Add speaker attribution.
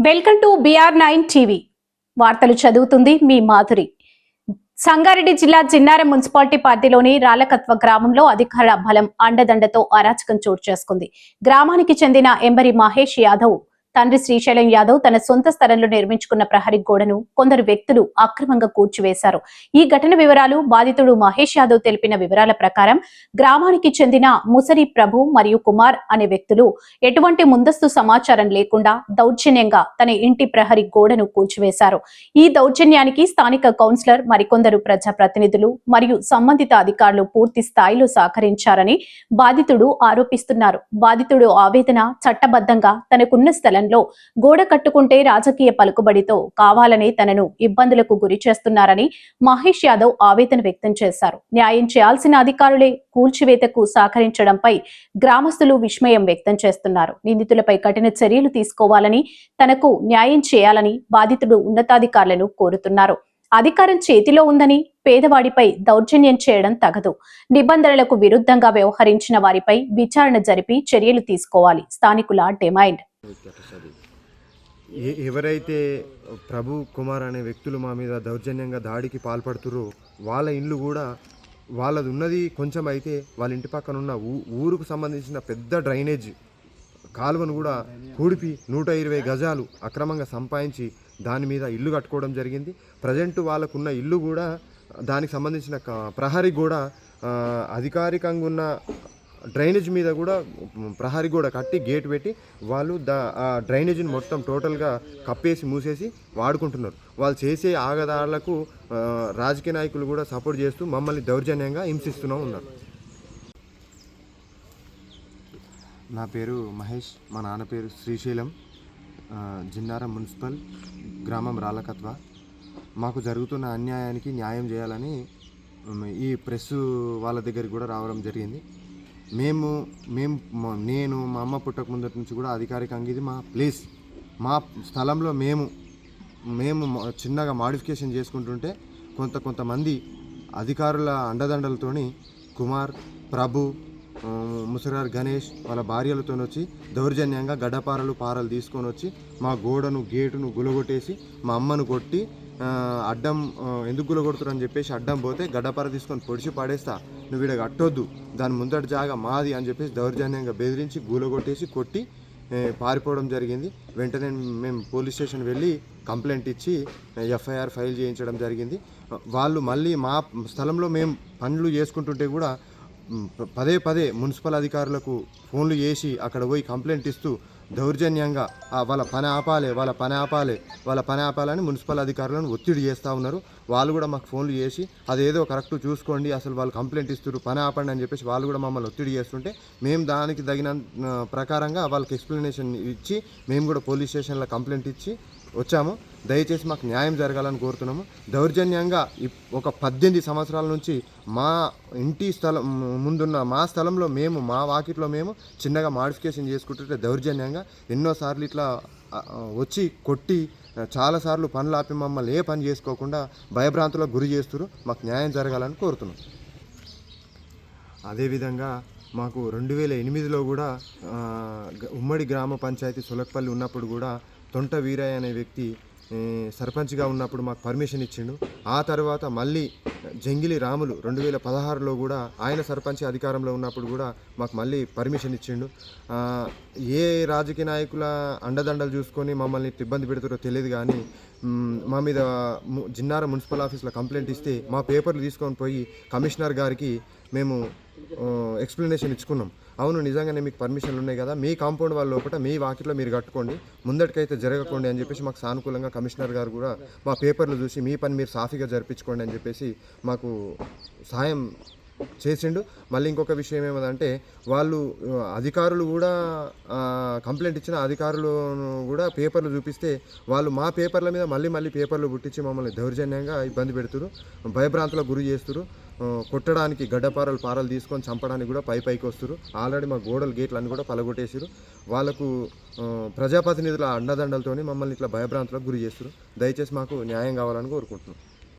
Speaker 1: Welcome to BR9 TV. వార్తలు చదువుతుంది మీ మాధురి. సంగారెడ్డి జిల్లా జిన్నారం మున్సిపాలిటీ పరిధిలోని రాళ్లకత్వ గ్రామంలో అధికార బలం అండదండతో అరాచకం చోటు చేసుకుంది. గ్రామానికి చెందిన ఎంబరి మహేష్ యాదవ్ తండ్రి శ్రీశైలం యాదవ్ తన సొంత స్థలంలో నిర్మించుకున్న ప్రహరీ గోడను కొందరు వ్యక్తులు అక్రమంగా కూల్చివేశారు. ఈ ఘటన వివరాలు బాధితుడు మహేష్ యాదవ్ తెలిపిన వివరాల ప్రకారం గ్రామానికి చెందిన ముసరి ప్రభు మరియు కుమార్ అనే వ్యక్తులు ఎటువంటి ముందస్తు సమాచారం లేకుండా దౌర్జన్యంగా తన ఇంటి ప్రహరీ గోడను కూల్చివేశారు. ఈ దౌర్జన్యానికి స్థానిక కౌన్సిలర్ మరికొందరు ప్రజాప్రతినిధులు మరియు సంబంధిత అధికారులు పూర్తి స్థాయిలో సహకరించారని బాధితుడు ఆరోపిస్తున్నారు. బాధితుడు ఆవేదన చట్టబద్ధంగా తనకున్న స్థలంలో గోడ కట్టుకుంటే రాజకీయ పలుకుబడితో కావాలని తనను ఇబ్బందులకు గురి చేస్తున్నారని మహేష్ యాదవ్ ఆవేదన వ్యక్తం చేశారు. న్యాయం చేయాల్సిన అధికారులే కూల్చివేతకు సహకరించడంపై గ్రామస్తులు విస్మయం వ్యక్తం చేస్తున్నారు. నిందితులపై కఠిన చర్యలు తీసుకోవాలని, తనకు న్యాయం చేయాలని బాధితుడు ఉన్నతాధికారులను కోరుతున్నారు. అధికారం చేతిలో ఉందని పేదవాడిపై దౌర్జన్యం చేయడం తగదు. నిబంధనలకు విరుద్ధంగా వ్యవహరించిన వారిపై విచారణ జరిపి చర్యలు తీసుకోవాలి. స్థానికుల డిమాండ్.
Speaker 2: ఎవరైతే ప్రభు కుమార్ అనే వ్యక్తులు మా మీద దౌర్జన్యంగా దాడికి పాల్పడుతురో వాళ్ళ ఇల్లు కూడా వాళ్ళది ఉన్నది కొంచెం అయితే వాళ్ళ ఇంటి పక్కన ఉన్న ఊరుకు సంబంధించిన పెద్ద డ్రైనేజ్ కాలువను కూడా కూడిపి 120 గజాలు అక్రమంగా సంపాదించి దాని మీద ఇల్లు కట్టుకోవడం జరిగింది. ప్రజెంట్ వాళ్ళకున్న ఇల్లు కూడా దానికి సంబంధించిన ప్రహరీ కూడా అధికారికంగా ఉన్న డ్రైనేజ్ మీద కూడా ప్రహరీ కూడా కట్టి గేట్ పెట్టి వాళ్ళు ఆ డ్రైనేజీని మొత్తం టోటల్గా కప్పేసి మూసేసి వాడుకుంటున్నారు. వాళ్ళు చేసే ఆగదారులకు రాజకీయ నాయకులు కూడా సపోర్ట్ చేస్తూ మమ్మల్ని దౌర్జన్యంగా హింసిస్తూనే ఉన్నారు. నా పేరు మహేష్, మా నాన్న పేరు శ్రీశైలం, జిన్నారం మున్సిపల్, గ్రామం రాళ్లకత్వ. మాకు జరుగుతున్న అన్యాయానికి న్యాయం చేయాలని ఈ ప్రెస్ వాళ్ళ దగ్గరికి కూడా రావడం జరిగింది. నేను మా అమ్మ పుట్టక ముందటి నుంచి కూడా అధికారికంగా ఇది మా ప్లేస్, మా స్థలంలో మేము చిన్నగా మాడిఫికేషన్ చేసుకుంటుంటే కొంతమంది అధికారుల అండదండలతోని కుమార్, ప్రభు, ముసరార్ గణేష్ వాళ్ళ భార్యలతో వచ్చి దౌర్జన్యంగా పారలు తీసుకొని వచ్చి మా గోడను గేటును గులగొట్టేసి మా అమ్మను కొట్టి అడ్డం ఎందుకు గులగొడుతురని చెప్పేసి అడ్డం పోతే గడ్డపార తీసుకొని పొడిచి పడేస్తా, నువ్వు ఇక్కడ కట్టొద్దు, దాని ముందటి జాగా మాది అని చెప్పేసి దౌర్జన్యంగా బెదిరించి గులగొట్టేసి కొట్టి పారిపోవడం జరిగింది. వెంటనే మేము పోలీస్ స్టేషన్ వెళ్ళి కంప్లైంట్ ఇచ్చి FIR ఫైల్ చేయించడం జరిగింది. వాళ్ళు మళ్ళీ మా స్థలంలో మేము పనులు చేసుకుంటుంటే కూడా పదే మున్సిపల్ అధికారులకు ఫోన్లు చేసి అక్కడ పోయి కంప్లైంట్ ఇస్తూ దౌర్జన్యంగా వాళ్ళ పని ఆపాలని మున్సిపల్ అధికారులను ఒత్తిడి చేస్తూ ఉన్నారు. వాళ్ళు కూడా మాకు ఫోన్లు చేసి అదేదో కరెక్ట్ చూసుకోండి, అసలు వాళ్ళు కంప్లైంట్ ఇస్తారు, పని ఆపండి అని చెప్పేసి వాళ్ళు కూడా మమ్మల్ని ఒత్తిడి చేస్తుంటే మేము దానికి తగిన ప్రకారంగా వాళ్ళకి ఎక్స్ప్లెనేషన్ ఇచ్చి మేము కూడా పోలీస్ స్టేషన్లో కంప్లైంట్ ఇచ్చి వచ్చాము. దయచేసి మాకు న్యాయం జరగాలని కోరుతున్నాము. దౌర్జన్యంగా ఒక 18 సంవత్సరాల నుంచి మా ఇంటి ముందున్న మా స్థలంలో మా వాకిట్లో మేము చిన్నగా మాడిఫికేషన్ చేసుకుంటుంటే దౌర్జన్యంగా ఎన్నోసార్లు ఇట్లా వచ్చి కొట్టి చాలాసార్లు పనులు ఆపి మమ్మల్ని ఏ పని చేసుకోకుండా భయభ్రాంతులకు గురి చేస్తారు. మాకు న్యాయం జరగాలని కోరుతున్నాం. అదేవిధంగా మాకు 2008లో కూడా ఉమ్మడి గ్రామ పంచాయతీ సులక్పల్లి ఉన్నప్పుడు కూడా తొంట వీరయ్య అనే వ్యక్తి సర్పంచ్గా ఉన్నప్పుడు మాకు పర్మిషన్ ఇచ్చిండు. ఆ తర్వాత మళ్ళీ జంగిలి రాములు 2016లో కూడా ఆయన సర్పంచ్ అధికారంలో ఉన్నప్పుడు కూడా మాకు మళ్ళీ పర్మిషన్ ఇచ్చిండు. ఏ రాజకీయ నాయకుల అండదండలు చూసుకొని మమ్మల్ని ఇబ్బంది పెడుతారో తెలియదు, కానీ మా మీద జిన్నారం మున్సిపల్ ఆఫీస్లో కంప్లైంట్ ఇస్తే మా పేపర్లు తీసుకొని పోయి కమిషనర్ గారికి మేము ఎక్స్ప్లెనేషన్ ఇచ్చుకున్నాం. అవును, నిజంగానే మీకు పర్మిషన్లు ఉన్నాయి కదా, మీ కాంపౌండ్ వాళ్ళ లోపల మీ వాకిట్లో మీరు కట్టుకోండి, ముందటికైతే జరగకండి అని చెప్పేసి మాకు సానుకూలంగా కమిషనర్ గారు కూడా మా పేపర్లు చూసి మీ పని మీరు సాఫీగా జరిపించుకోండి అని చెప్పేసి మాకు సహాయం చేసిండు. మళ్ళీ ఇంకొక విషయం ఏమంటే వాళ్ళు అధికారులు కూడా కంప్లైంట్ ఇచ్చిన అధికారులు కూడా పేపర్లు చూపిస్తే వాళ్ళు మా పేపర్ల మీద మళ్ళీ పేపర్లు పుట్టించి మమ్మల్ని దౌర్జన్యంగా ఇబ్బంది పెడుతురు, భయభ్రాంతులకు గురి చేస్తురు. కొట్టడానికి పారలు తీసుకొని చంపడానికి కూడా పైకి వస్తారు. ఆల్రెడీ మా గేట్లు అన్నీ కూడా పలగొట్టేసారు. వాళ్ళకు ప్రజాప్రతినిధుల అండదండలతోని మమ్మల్ని ఇట్లా భయభ్రాంతులకు గురి చేస్తారు. దయచేసి మాకు న్యాయం కావాలని కోరుకుంటున్నాం.